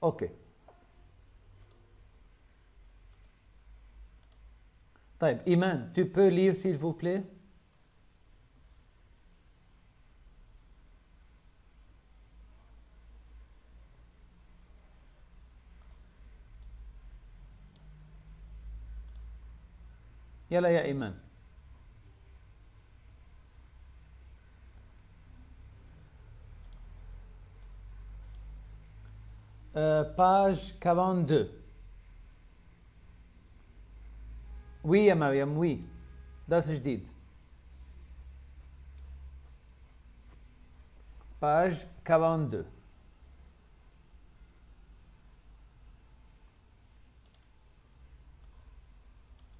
OK. طيب Iman, tu peux lire s'il vous plaît? يلا يا إيمان. Page 42. Oui يا مريم oui. درس جديد. Page 42.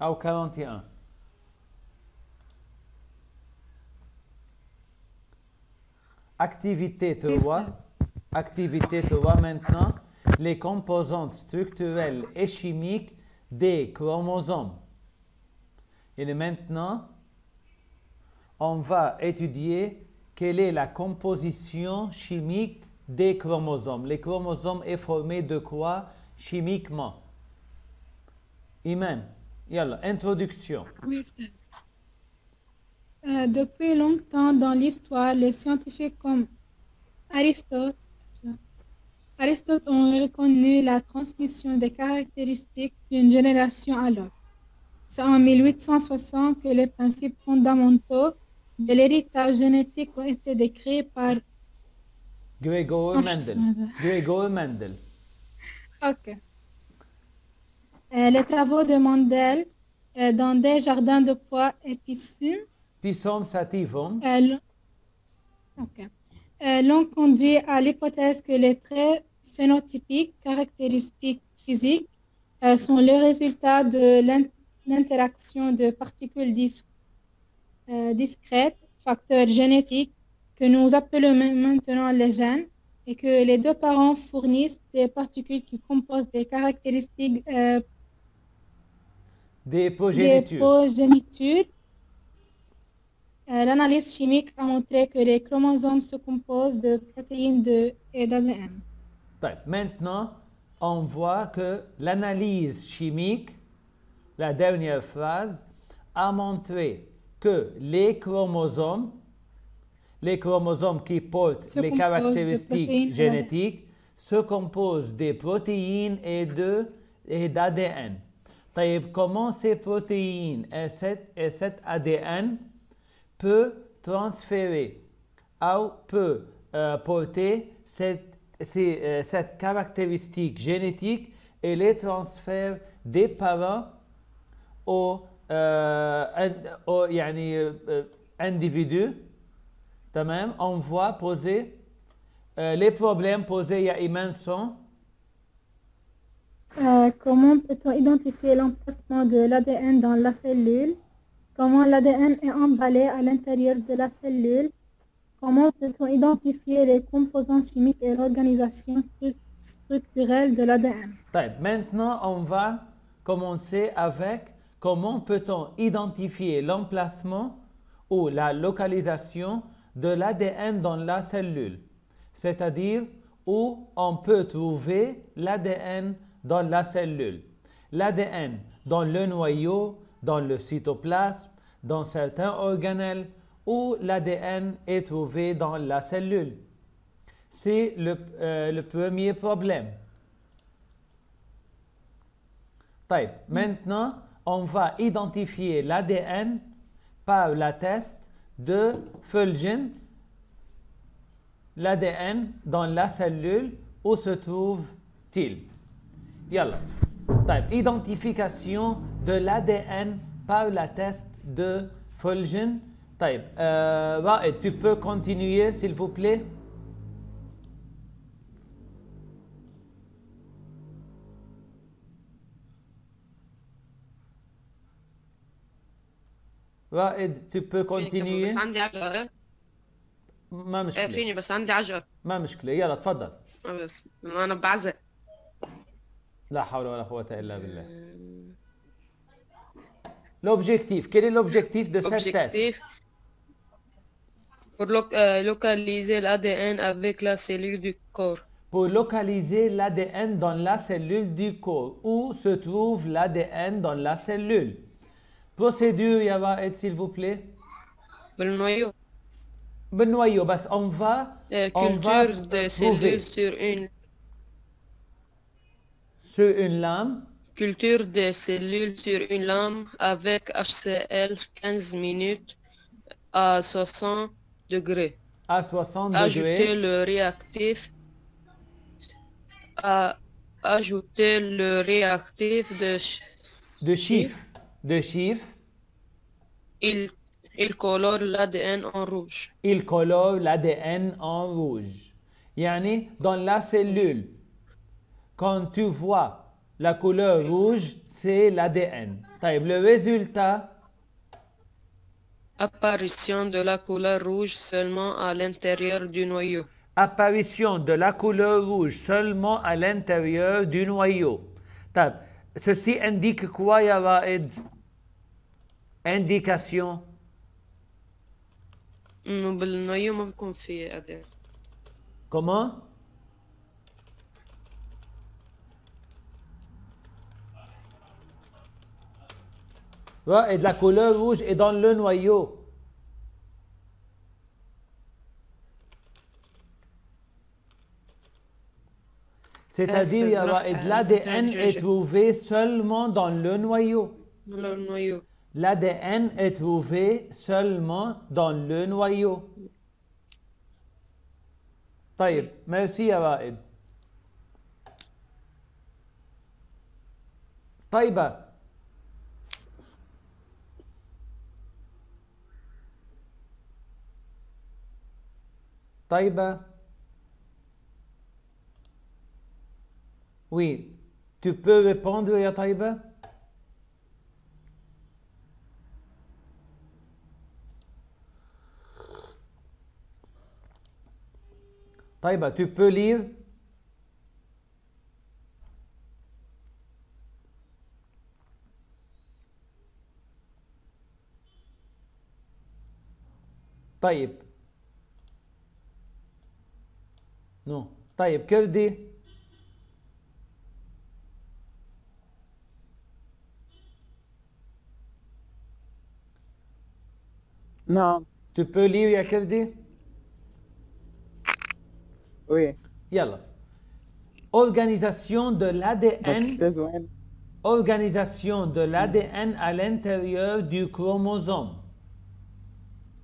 أو 41. Activité 3. Activité 3 maintenant. Les composantes structurelles et chimiques des chromosomes. Et maintenant, on va étudier quelle est la composition chimique des chromosomes. Les chromosomes est formé de quoi chimiquement? Iman, yalla, introduction. Oui, depuis longtemps dans l'histoire, les scientifiques comme Aristote ont reconnu la transmission des caractéristiques d'une génération à l'autre. C'est en 1860 que les principes fondamentaux de l'héritage génétique ont été décrits par Gregor Mendel. Gregor Mendel. Ok. Les travaux de Mendel dans des jardins de pois et Pisum sativum. L'ont conduit à l'hypothèse que les traits phénotypiques, caractéristiques physiques, sont le résultat de l'interaction de particules discrètes, facteurs génétiques, que nous appelons maintenant les gènes, et que les deux parents fournissent des particules qui composent des caractéristiques des progénitures. L'analyse chimique a montré que les chromosomes se composent de protéines et d'ADN. Maintenant, on voit que l'analyse chimique, la dernière phrase, a montré que les chromosomes qui portent les caractéristiques génétiques se composent des protéines et d'ADN. Comment ces protéines et cet ADN peut transférer ou peut porter cette caractéristique génétique et les transfert des parents aux individus. On voit poser les problèmes posés à Iman sont comment peut-on identifier l'emplacement de l'ADN dans la cellule? Comment l'ADN est emballé à l'intérieur de la cellule? Comment peut-on identifier les composants chimiques et l'organisation structurelle de l'ADN? Maintenant, on va commencer avec comment peut-on identifier l'emplacement ou la localisation de l'ADN dans la cellule, c'est-à-dire où on peut trouver l'ADN dans la cellule. L'ADN dans le noyau, dans le cytoplasme, dans certains organelles, où l'ADN est trouvé dans la cellule. C'est le premier problème. Maintenant, on va identifier l'ADN par la test de Fulgen, l'ADN dans la cellule, où se trouve-t-il? Yalla. Identification de l'ADN par la test de Fulgen. Raed, tu peux continuer s'il vous plaît? رائد tu peux continuer. بس عندي عجقة. ما مشكلة. فيني بس عندي عجقة. ما مشكلة، يلا تفضل. بس أنا بعزق. لا حول ولا قوة إلا بالله. L'objectif, quel est l'objectif de cette test? Pour localiser l'ADN avec la cellule du corps. pour localiser l'ADN dans la cellule du corps. Où se trouve l'ADN dans la cellule? Procédure, Yava, s'il vous plaît. بالنويو. بالنويو, بس on va Culture de trouver cellules sur une lame. Culture de cellules sur une lame avec HCl 15 minutes à 60 degrés. À 60 Ajouter degrés. le réactif. Ajouter le réactif De chiffre. De chiffre. Il colore l'ADN en rouge. Il colore l'ADN en rouge. Yani, dans la cellule, quand tu vois la couleur rouge, c'est l'ADN. Le résultat, Apparition de la couleur rouge seulement à l'intérieur du noyau. apparition de la couleur rouge seulement à l'intérieur du noyau. Ceci indique quoi, ya Raed? Indication. إنه بالنويو ما بيكون في ADN. Comment? Ouais, et de la couleur rouge est dans le noyau. C'est-à-dire, l'ADN est trouvé seulement dans le noyau. Le noyau. L'ADN est trouvé seulement dans le noyau. طيب, merci يا رائد. طيبة. طيبة. Oui, tu peux répondre يا طيبة? طيبة, tu peux lire? طيب. Non. طيب, كردي. نعم. Tu peux lire يا كردي? Oui. يلا. Organisation de l'ADN. Organisation de l'ADN à l'intérieur du chromosome.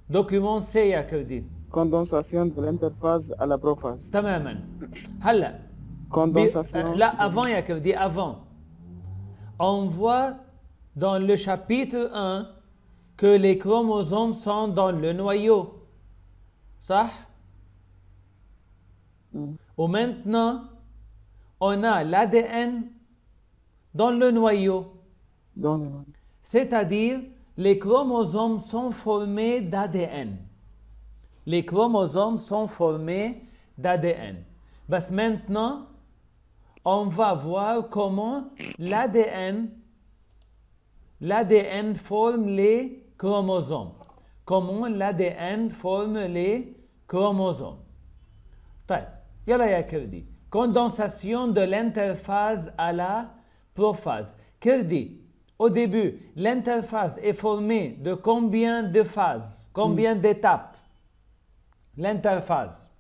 Document C يا كردي. Condensation de l'interphase à la prophase. تماما. هلا. Condensation. Là, avant يا كردي, avant. On voit dans le chapitre 1 que les chromosomes sont dans le noyau. صح? Ou maintenant, on a l'ADN dans le noyau. C'est-à-dire, les chromosomes sont formés d'ADN. Les chromosomes sont formés d'ADN. Mais maintenant, on va voir comment l'ADN forme les chromosomes. Comment l'ADN forme les chromosomes. طيب, يلا يا كردي. Condensation de l'interphase à la prophase. Kirdi, au début, l'interphase est formée de combien de phases? Combien d'étapes? L'interphase.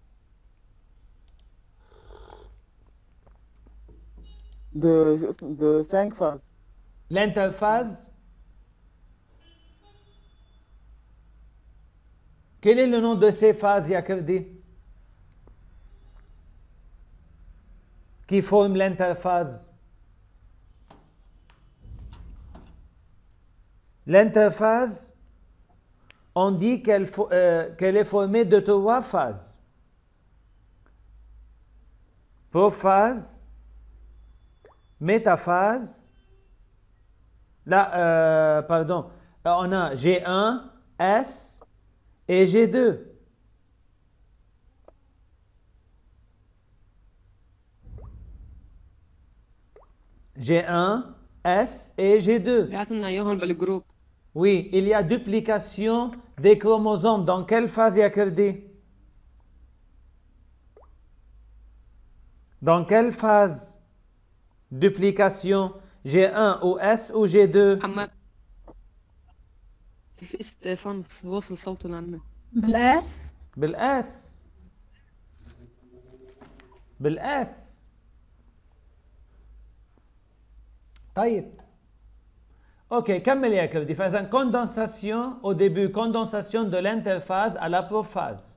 De 5 phases. L'interphase. Quel est le nom de ces phases, Yakirdi? Qui forment l'interphase? L'interphase, on dit qu'elle est formée de 3 phases. Prophase, métaphase, là, on a G1, S et G2. G1, S et G2. Oui, il y a duplication des chromosomes. Dans quelle phase, Yakirdi? Dans quelle phase? Duplication G1 ou S ou G2? محمد ستيفان وصل صوته لعنا. بالإس. بالإس. بالإس. طيب. OK, كمل يا كردي. فإذا condensation au début, condensation de l'interphase à la prophase.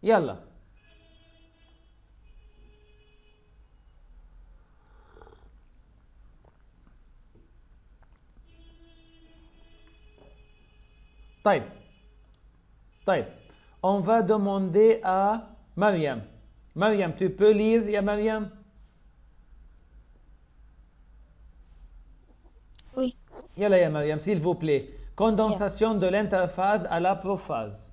يلا. طيب. طيب. On va demander à Mariam. Mariam, tu peux lire, ya Mariam? Oui. Yalla ya Mariam, s'il vous plaît. Condensation de l'interphase à la prophase.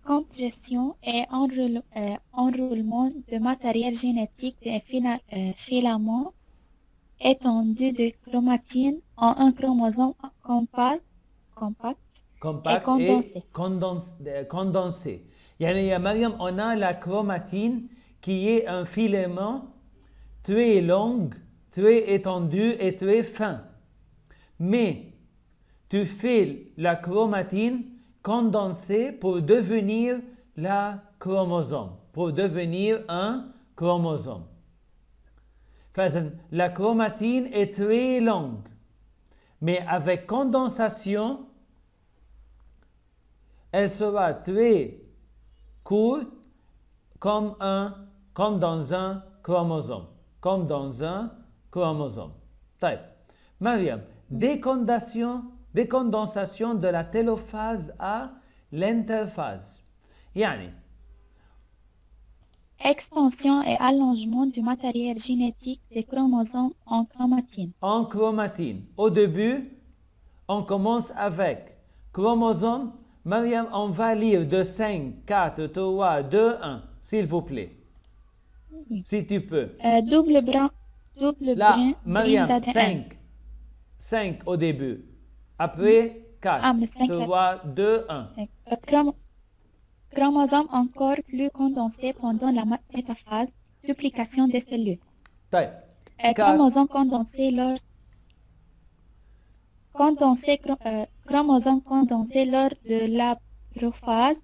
Compression et enroulement de matériel génétique des filaments étendus de chromatine en un chromosome compact et condensé. Yani ya Mariam, on a la chromatine qui est un filament très long, très étendu et très fin. Mais tu fais la chromatine condensée pour devenir la chromosome, pour devenir un chromosome. La chromatine est très longue, mais avec condensation, elle sera très courte comme dans un chromosome. Comme dans un chromosome. طيب. Mariam, décondensation de la télophase à l'interphase. Yani, expansion et allongement du matériel génétique des chromosomes en chromatine. En chromatine. Au début, on commence avec chromosome. Mariam, on va lire de 5, 4, 3, 2, 1, s'il vous plaît. Oui. Si tu peux. Double brin. Là, Mariam, 5 au début. Après, 4, 3, 2, 1. Chromosome encore plus condensé pendant la métaphase, duplication des cellules. Chromosome condensé lors de la prophase,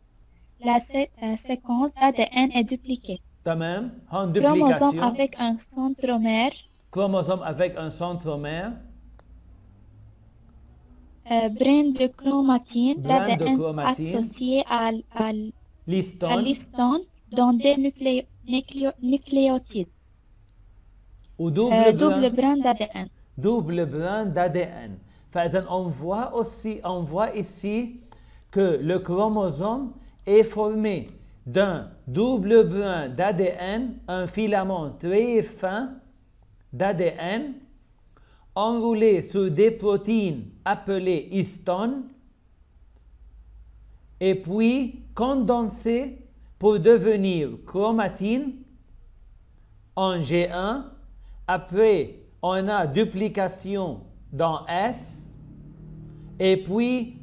la séquence d'ADN est dupliquée. Tamam. Chromosome avec un centromère. Chromosome avec un centromère. Brin de chromatine d'ADN associé à l'histone dans des nucléotides. Ou double brin d'ADN. Double brin d'ADN. On voit ici que le chromosome est formé d'un double brin d'ADN, un filament très fin d'ADN enroulé sur des protéines appelées histones et puis condensé pour devenir chromatine en G1. Après, on a duplication dans S et puis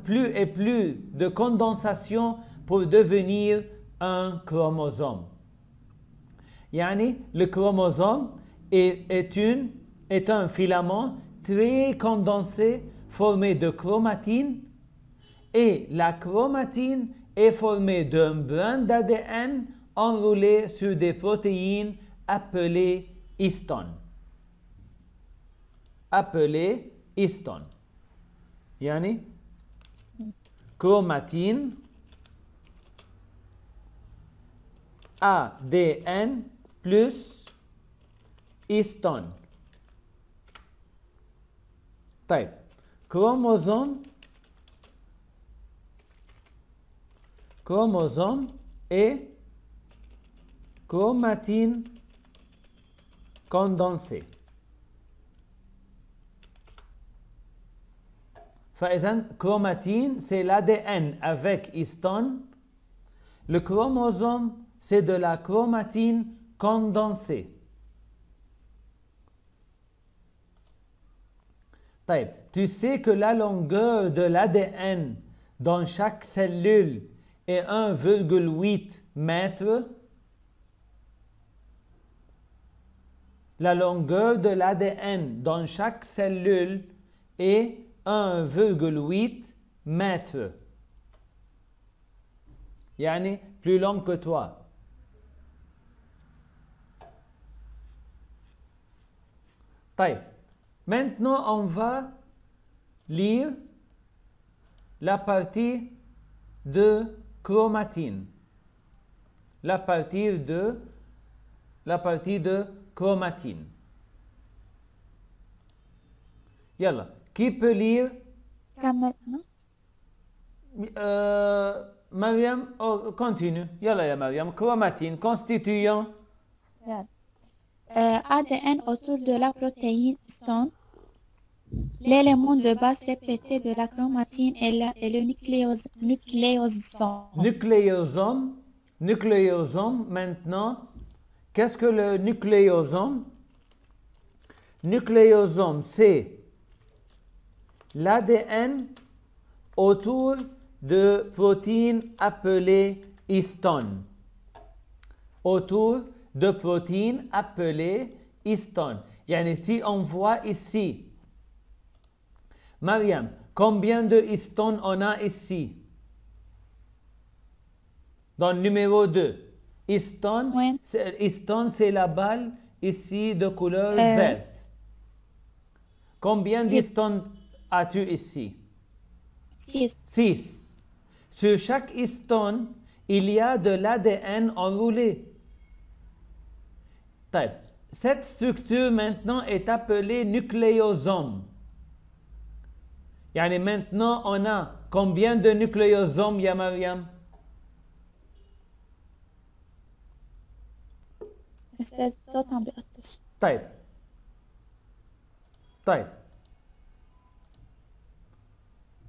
plus et plus de condensation pour devenir un chromosome. Yani, le chromosome est un filament très condensé formé de chromatine et la chromatine est formée d'un brin d'ADN enroulé sur des protéines appelées histones. Yani, chromatine, ADN plus histone. طيب. Chromosome et chromatine condensée. Chromatine, c'est l'ADN avec histone. Le chromosome, c'est de la chromatine condensée. Tu sais que la longueur de l'ADN dans chaque cellule et 1,8 mètres, la longueur de l'ADN dans chaque cellule est 1,8 mètres. Yani plus long que toi. طيب. Maintenant, on va lire la partie de chromatine. La partie de chromatine. Yalla. Qui peut lire? Mariam, continue. Yalla ya Mariam. Chromatine constituant ADN autour de la protéine histone. L'élément de base répété de la chromatine est le nucléosome. Nucléosome, maintenant. Qu'est-ce que le nucléosome? Nucléosome, c'est l'ADN autour de protéines appelées histones. Autour de protéines appelées histones. Yani si on voit ici, Mariam, combien de histones on a ici? Dans le numéro 2. Histone, oui. Histone, c'est la balle ici de couleur verte. Combien d'histones as-tu ici? 6. Sur chaque histone, il y a de l'ADN enroulé. Cette structure maintenant est appelée nucléosome. Yani maintenant, on a combien de nucléosomes, ya Mariam? طيب.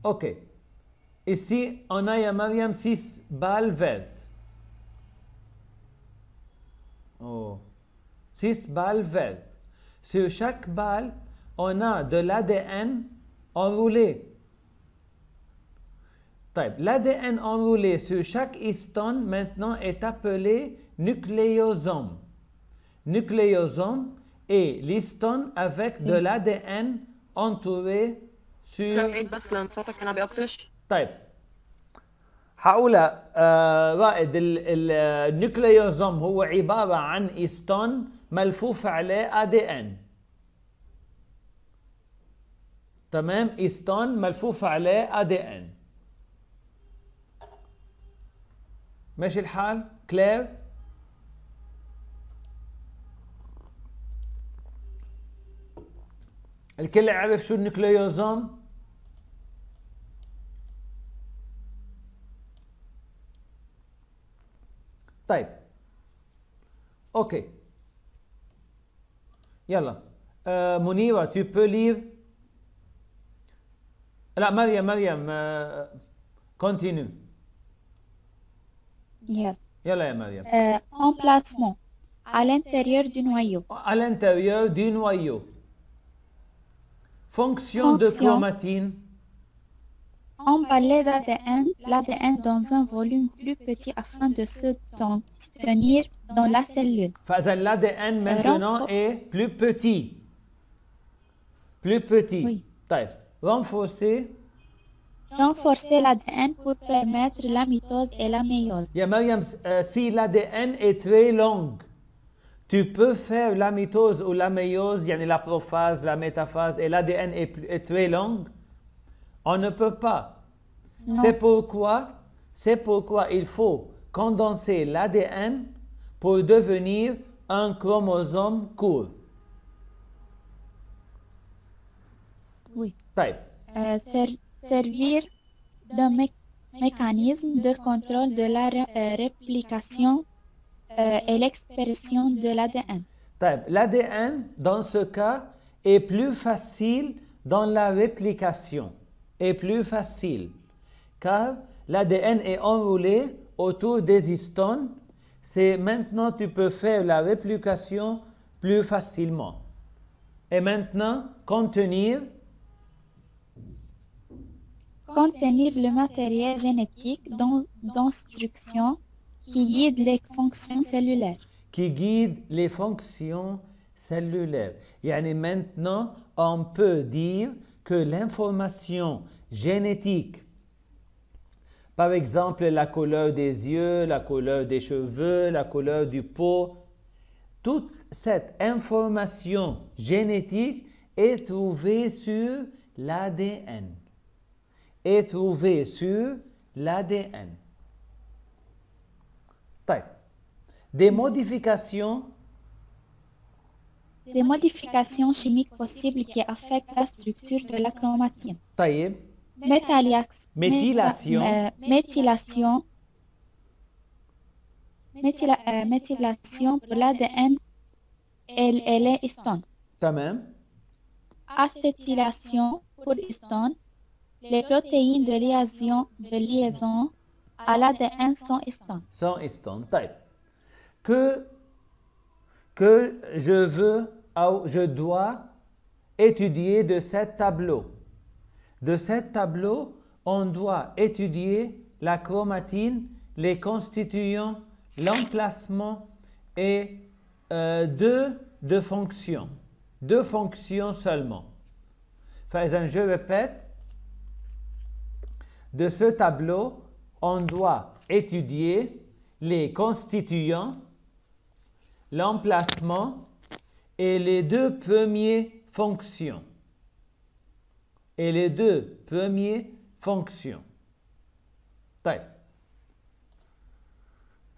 OK. Ici, on a, ya Mariam, 6 balles vertes. Oh. 6 balles vertes. Sur chaque balle, on a de l'ADN enroulé. L'ADN enroulé sur chaque histone maintenant est appelé nucléosome. Nucléosome est l'histone avec de l'ADN entouré sur... طيب هقولها رائد. النيوكليوزوم هو عبارة عن هيستون ملفوف عليه ADN. تمام. هيستون ملفوف عليه ADN. ماشي الحال؟ كلير؟ الكل عرف شو النيوكليوزوم؟ طيب. OK. يلا. منيرة, tu peux lire. لا مريم continue. يلا يا مريم. Emplacement. À l'intérieur du noyau. À l'intérieur du noyau. Fonction de chromatine. Emballer l'ADN dans un volume plus petit afin de se tenir dans la cellule. l'ADN maintenant est plus petit. Plus petit. Oui. Renforcer l'ADN pour permettre la mitose et la méiose. Ya Mariam, si l'ADN est très long, tu peux faire la mitose ou la méiose, yani la prophase, la métaphase, et l'ADN est très long. On ne peut pas. C'est pourquoi il faut condenser l'ADN pour devenir un chromosome court. Oui. Servir d'un mécanisme de contrôle de la réplication et l'expression de l'ADN. L'ADN, dans ce cas, est plus facile dans la réplication. Est plus facile, car l'ADN est enroulé autour des histones. C'est maintenant tu peux faire la réplication plus facilement. Et maintenant, contenir contenir le matériel génétique d'instruction qui guide les fonctions cellulaires. Qui guide les fonctions cellulaires. Yani maintenant, on peut dire que l'information génétique, par exemple la couleur des yeux, la couleur des cheveux, la couleur du peau, toute cette information génétique est trouvée sur l'ADN. Est trouvée sur l'ADN. Des modifications chimiques possibles qui affectent la structure de la chromatine. طيب méthylation pour l'ADN et les histones. تمام. Acétylation pour histones. Les protéines de liaison à l'ADN sont histones. Sont histones. طيب. Que je dois étudier de ce tableau. De ce tableau, on doit étudier la chromatine, les constituants, l'emplacement et deux fonctions. Deux fonctions seulement. Enfin, je répète, de ce tableau, on doit étudier les constituants, l'emplacement et les deux premières fonctions. Et les deux premières fonctions.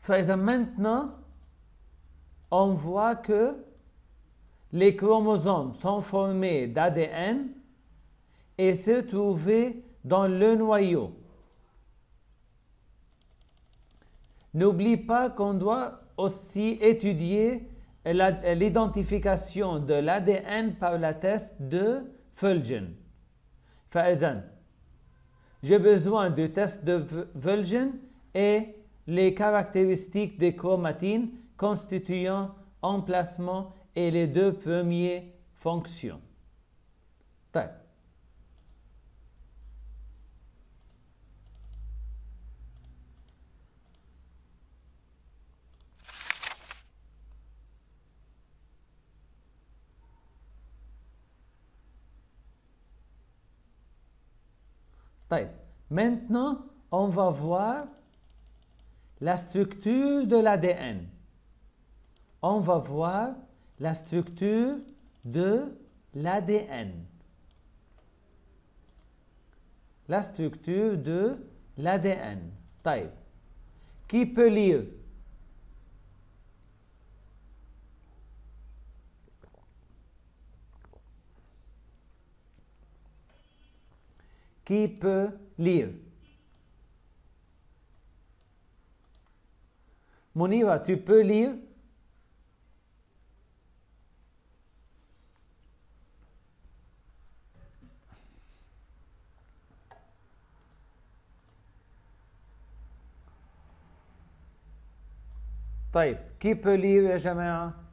Maintenant, on voit que les chromosomes sont formés d'ADN et se trouvent dans le noyau. N'oublie pas qu'on doit aussi étudier l'identification de l'ADN par le test de Fulgen. J'ai besoin du test de Fulgen et les caractéristiques des chromatines, constituants, emplacement et les deux premières fonctions. Maintenant, on va voir la structure de l'ADN. On va voir la structure de l'ADN. La structure de l'ADN. Qui peut lire? Qui peut lire? Mouniva, tu peux lire? طيب qui peut lire يا جماعة؟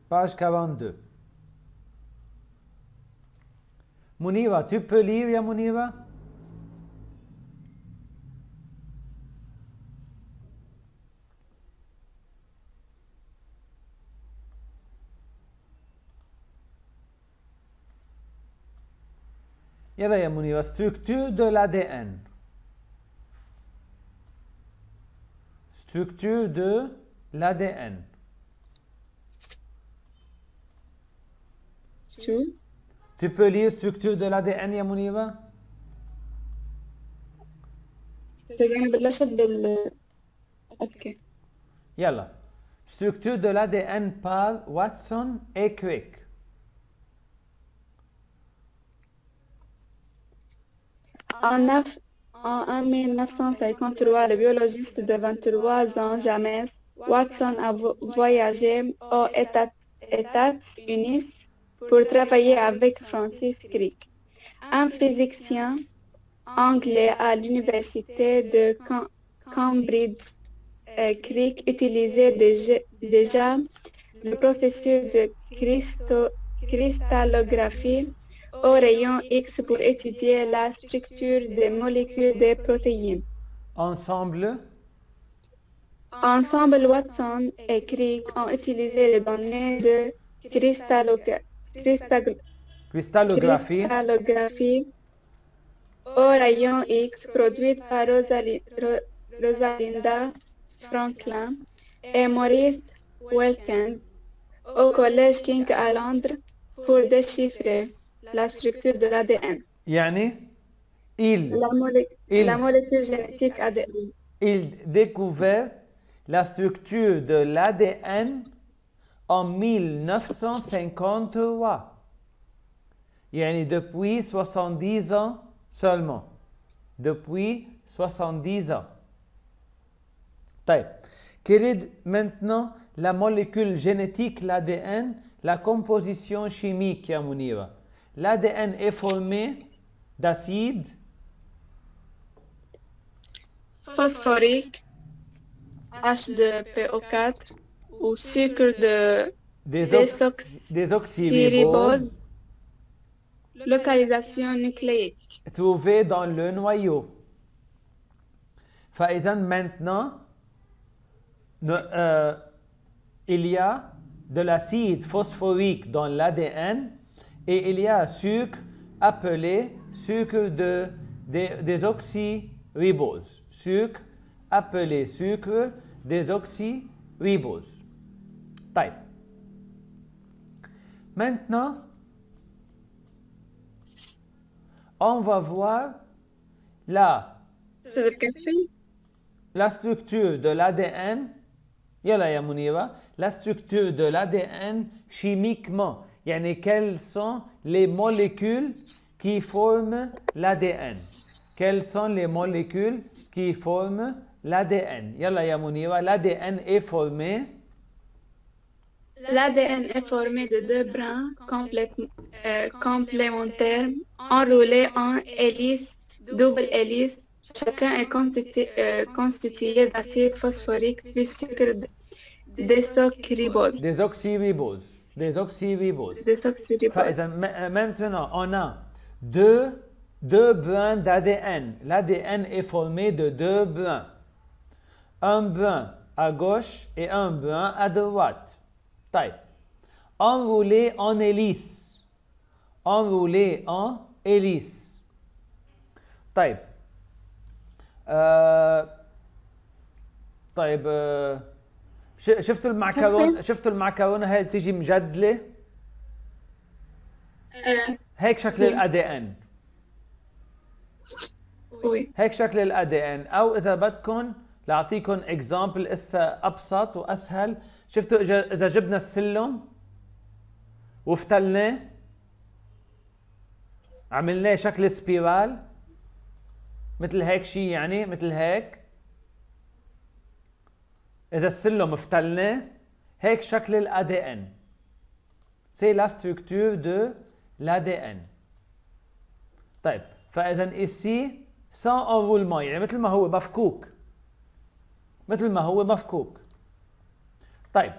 page 42. Mouniva, tu peux lire يا Mouniva? يلا يا Mouniva, structure de l'ADN. Structure de l'ADN. Tu peux lire structure de l'ADN يا Mouniva? اوكي. يلا. Structure de l'ADN par Watson et Crick. En 1953, le biologiste de 23 ans, James Watson, a voyagé aux États-Unis pour travailler avec Francis Crick, un physicien anglais à l'université de Cambridge. Crick utilisait déjà le processus de cristallographie au rayon X pour étudier la structure des molécules des protéines. Ensemble, Watson et Crick ont utilisé les données de cristallographie au rayon X produites par Rosalinda Franklin et Maurice Wilkins au Collège King à Londres pour déchiffrer la structure de l'ADN. يعني La molécule génétique ADN. il découvert la structure de l'ADN en 1953. يعني depuis 70 ans seulement. Depuis 70 ans. طيب. Quelle est maintenant la molécule génétique, l'ADN, la composition chimique, ya Mounira? L'ADN est formé d'acide phosphorique, H2PO4 ou sucre de désoxyribose, localisation nucléique. Trouvé dans le noyau. فإذا maintenant, il y a de l'acide phosphorique dans l'ADN et il y a un sucre appelé sucre de désoxyribose. Sucre appelé sucre désoxyribose. طيب. Maintenant, on va voir la structure de l'ADN. Yalla ya Mounira, la structure de l'ADN chimiquement. Yani quelles sont les molécules qui forment l'ADN? Quelles sont les molécules qui forment l'ADN? Yalla ya Mounira, l'ADN est formé. L'ADN est formé de deux brins complémentaires enroulés en hélice, double hélice. Chacun est constitué d'acide phosphorique plus sucre désoxyribose. Désoxyribose. Maintenant, on a deux brins d'ADN. L'ADN est formé de deux brins. Un brin à gauche et un brin à droite. Type. Enroulé en hélice. Enroulé en hélice. Type. طيب شفتوا المعكرونه هاي بتيجي مجدله هيك شكل الادي ان هيك شكل الادي ان او اذا بدكم لاعطيكم اكزامبل اسا ابسط واسهل شفتوا اذا جبنا السلم وفتلناه عملناه شكل سبيرال مثل هيك شيء يعني مثل هيك إذا السلم فتلناه هيك شكل ال ADN. C'est la structure de l'ADN. طيب فإذا ici sans enroulement يعني مثل ما هو مفكوك. مثل ما هو مفكوك. طيب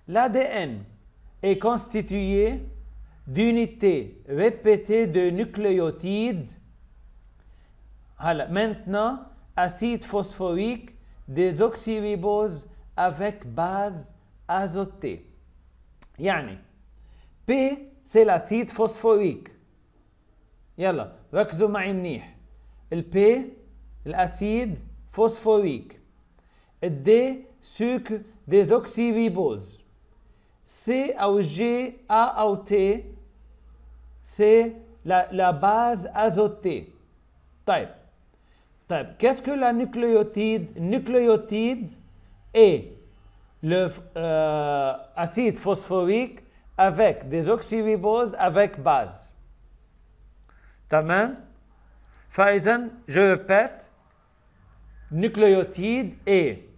l'ADN est constitué d'unités répétées de nucléotides. Maintenant, acide phosphorique, désoxyribose avec base azotée. يعني P c'est l'acide phosphorique. يلا ركزوا معي منيح. P l'acide phosphorique. D sucre désoxyribose. C ou G, A ou T c'est la base azotée. طيب qu'est-ce que la nucléotide? Nucléotide est le acide phosphorique avec désoxyribose avec base. تمام؟ فإذا je répète, nucléotide est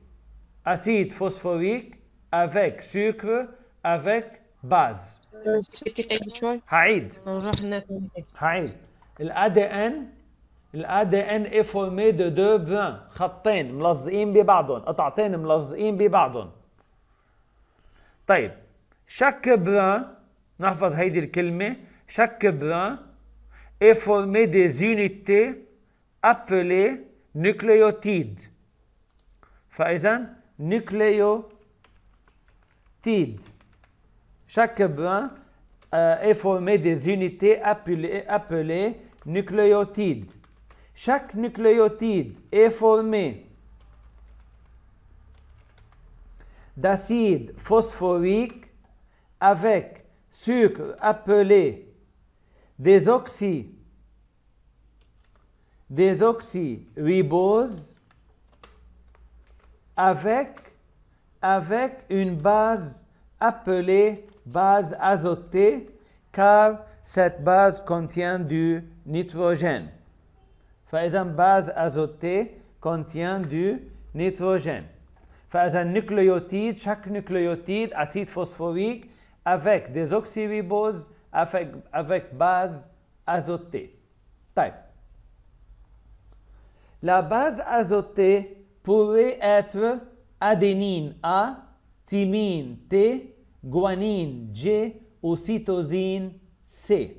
acide phosphorique avec sucre avec base. هعيد نروح ناكل. هعيد. الADN est formé de deux brins، خطين ملزقين ببعضهم، قطعتين ملزقين ببعضهم. طيب chaque brin، نحفظ هيدي الكلمة، chaque brin est formé des unités appelées nucléotides. فإذا nucléotides. Chaque brin est formé des unités appelées nucléotides. Chaque nucléotide est formé d'acide phosphorique avec sucre appelé désoxyribose avec une base appelée base azotée, car cette base contient du nitrogène. فإذا base azotée contient du nitrogène. فإذا nucléotide, chaque nucléotide, acide phosphorique avec désoxyribose avec base azotée. طيب. La base azotée pourrait être adénine A, thymine T, guanine G ou cytosine C.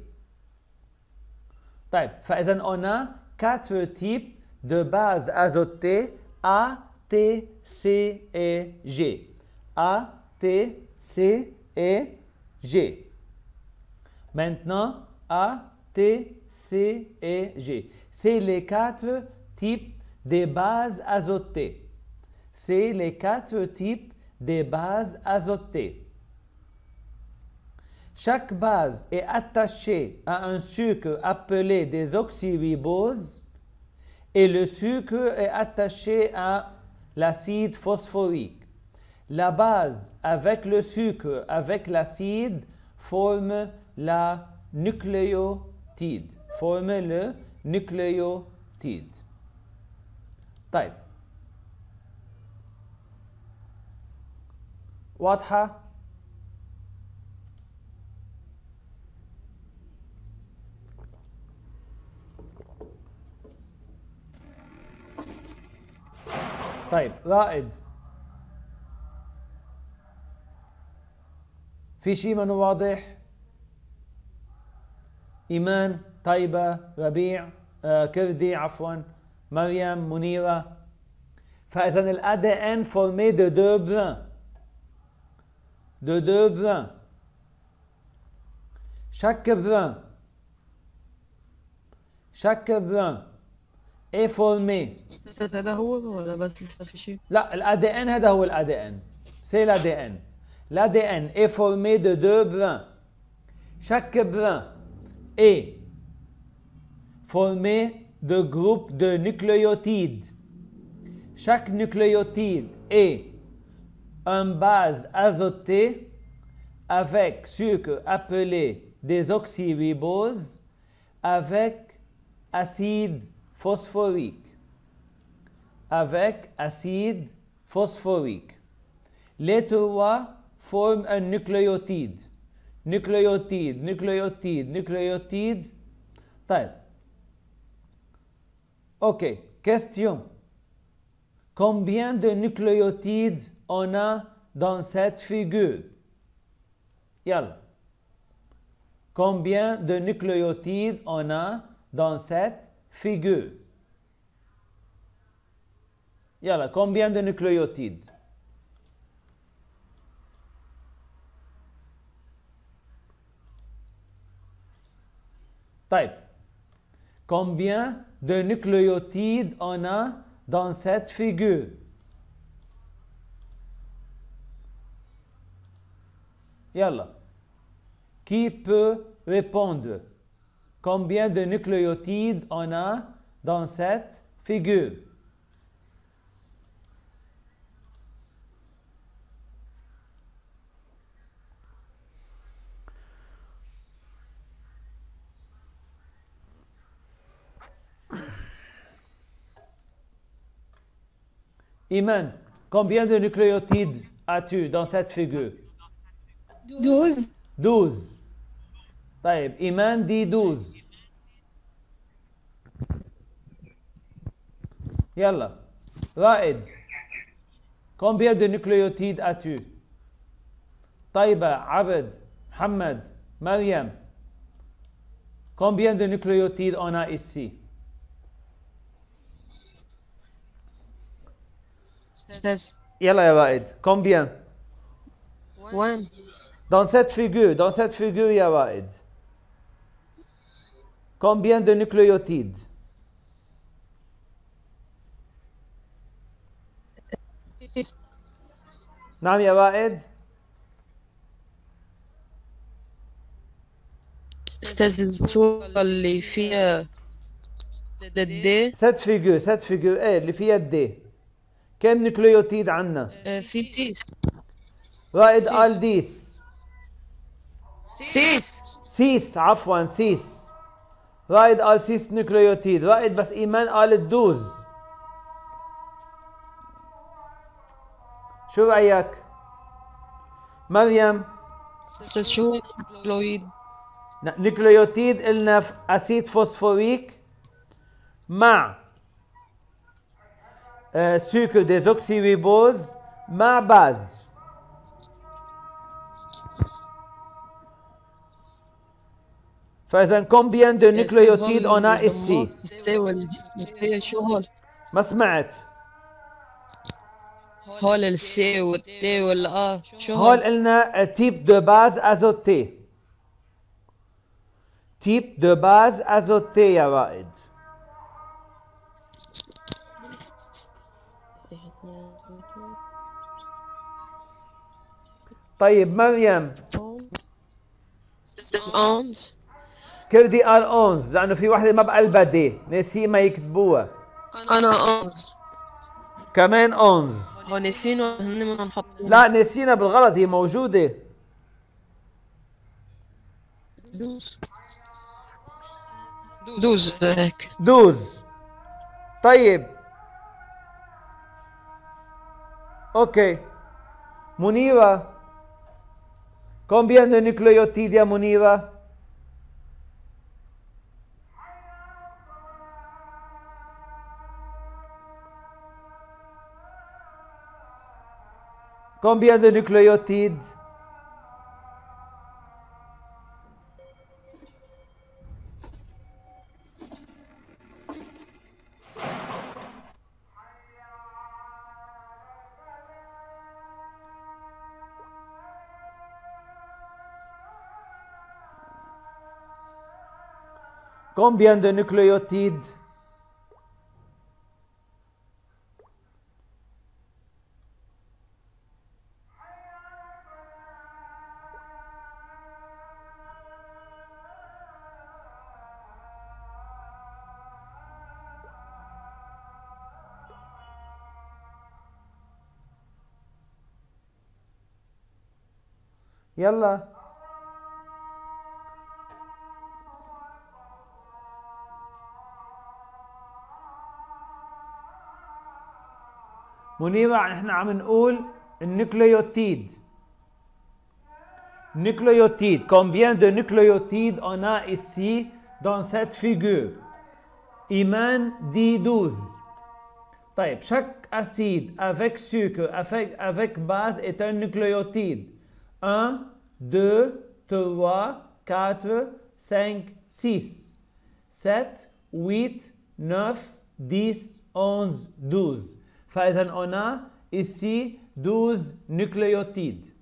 طيب. فإذا on a 4 types de bases azotées A, T, C et G. A, T, C et G. Maintenant, A, T, C et G. C'est les 4 types de bases azotées. C'est les 4 types de bases azotées. Chaque base est attachée à un sucre appelé désoxyribose et le sucre est attaché à l'acide phosphorique. La base avec le sucre, avec l'acide, forme la nucléotide. Forme le nucléotide. طيب. واضحة؟ طيب رائد، في شيء منه واضح؟ إيمان، طيبة، ربيع، كردي عفوا، مريم، منيرة. فإذا الADN formé de deux brins. De deux brins. Chaque brin est formé. هذا هو ولا بس لسه في شيء؟ لا الADN هذا هو الADN. C'est l'ADN. L'ADN est formé de deux brins. Chaque brin est formé de groupes de nucléotides. Chaque nucléotide est une base azotée avec sucre appelé désoxyribose avec acide phosphorique. Avec acide phosphorique. Les trois forment un nucléotide. Nucléotide, nucléotide, nucléotide. طيب. Ok, question. Combien de nucléotides on a dans cette figure? Yalla. Combien de nucléotides on a dans cette figure? Yalla, combien de nucléotides? طيب. Combien de nucléotides on a dans cette figure? Yalla. Qui peut répondre? Combien de nucléotides on a dans cette figure? Iman, combien de nucléotides as-tu dans cette figure? 12. 12. طيب إيمان دي 12. يلا رائد. Combien de nucléotides as-tu? طيبة، عبد، محمد، مريم. Combien de nucléotides on a ici? يلا يا رائد. Combien? 1. Dans cette figure, يا رائد. Combien de nucléotides? 6. نعم يا رائد. أستاذ الصورة اللي فيها الدي. cette figure ايه اللي فيها الدي. كم نيوكليوتيد عندنا؟ في 6. رائد قال 10. 6. 6 عفوا 6. رائد قال 6 نيوكليوتيد. رائد بس إيمان قال 12. شو رأيك؟ مريم. شو نيوكليوتيد؟ نيوكليوتيد قلنا أسيد فوسفوريك مع sucre désoxyribose مع باز. فإذا combien de nucléotides on a ici؟ شو هول؟ ما سمعت. هول السي والتي والآ شو هول قلنا type de base azotée. type de base azotée يا رائد. طيب مريم. 11. كردي قال 11 لأنه في وحدة ما بقلبها دي، ناسي ما يكتبوها. أنا 11. كمان 11. هو نسينا هن بدنا نحطوها. لا نسينا بالغلط، هي موجودة. 12 هيك. 12. طيب اوكي. منيرة. combien de nucléotides يا منيرة؟ combien de nucléotides؟ Combien de nucléotides? يلا منيرة، احنا عم نقول النيوكليوتيد. Nucléotides. Combien de nucléotides on a ici dans cette figure? Iman dit 12. طيب chaque acide avec sucre, avec base est un nucléotide. 1, 2, 3, 4, 5, 6, 7, 8, 9, 10, 11, 12. فإذا on a ici 12 nucléotides.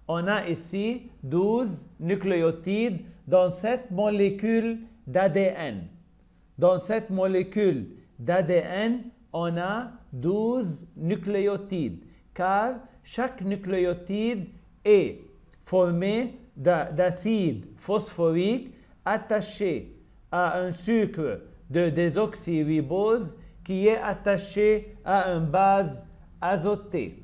On a ici 12 nucléotides dans cette molécule d'ADN. Dans cette molécule d'ADN, on a 12 nucléotides, car chaque nucléotide est formé d'acide phosphorique attaché à un sucre de désoxyribose qui est attaché à une base azotée.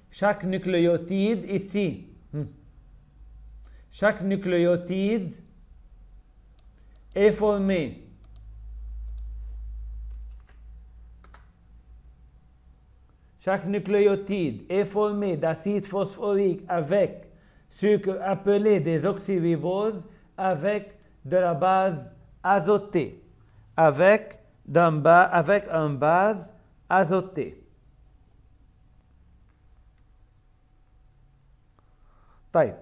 Chaque nucléotide ici, chaque nucléotide est formé chaque nucléotide est formé d'acide phosphorique avec ce qu'on appelait des oxyriboses avec de la base azotée. Avec un base azotée. طيب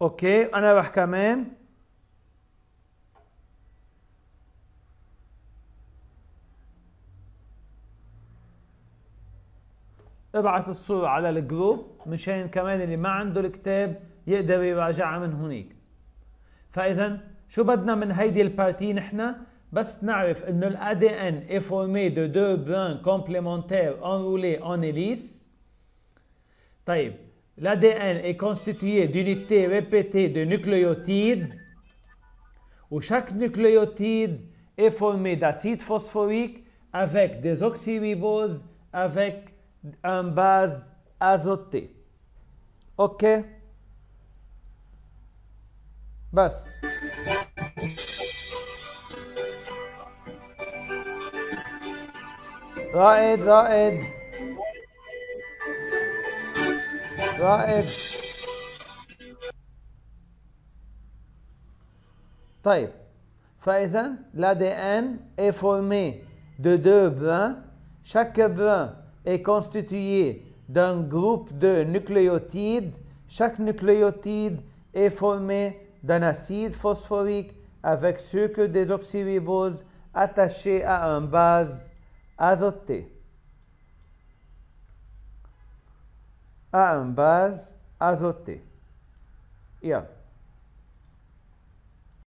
اوكي انا راح كمان ابعت الصورة على الجروب مشان كمان اللي ما عنده الكتاب يقدر يراجعها من هونيك. فاذا شو بدنا من هيدي البارتي نحن؟ بس نعرف انه ال ADN est formé de deux brins complémentaires enroulés en hélice. طيب l'ADN est constitué d'unités répétées de nucléotides où chaque nucléotide est formé d'acide phosphorique avec des oxyriboses avec un base azotée. OK بس رائد رائد رائد. طيب فإذا l'ADN est formé de deux brins. Chaque brin est constitué d'un groupe de nucléotides. Chaque nucléotide est formé d'un acide phosphorique avec sucre des oxyriboses attaché à une base azotée. À une base azotée. Yeah.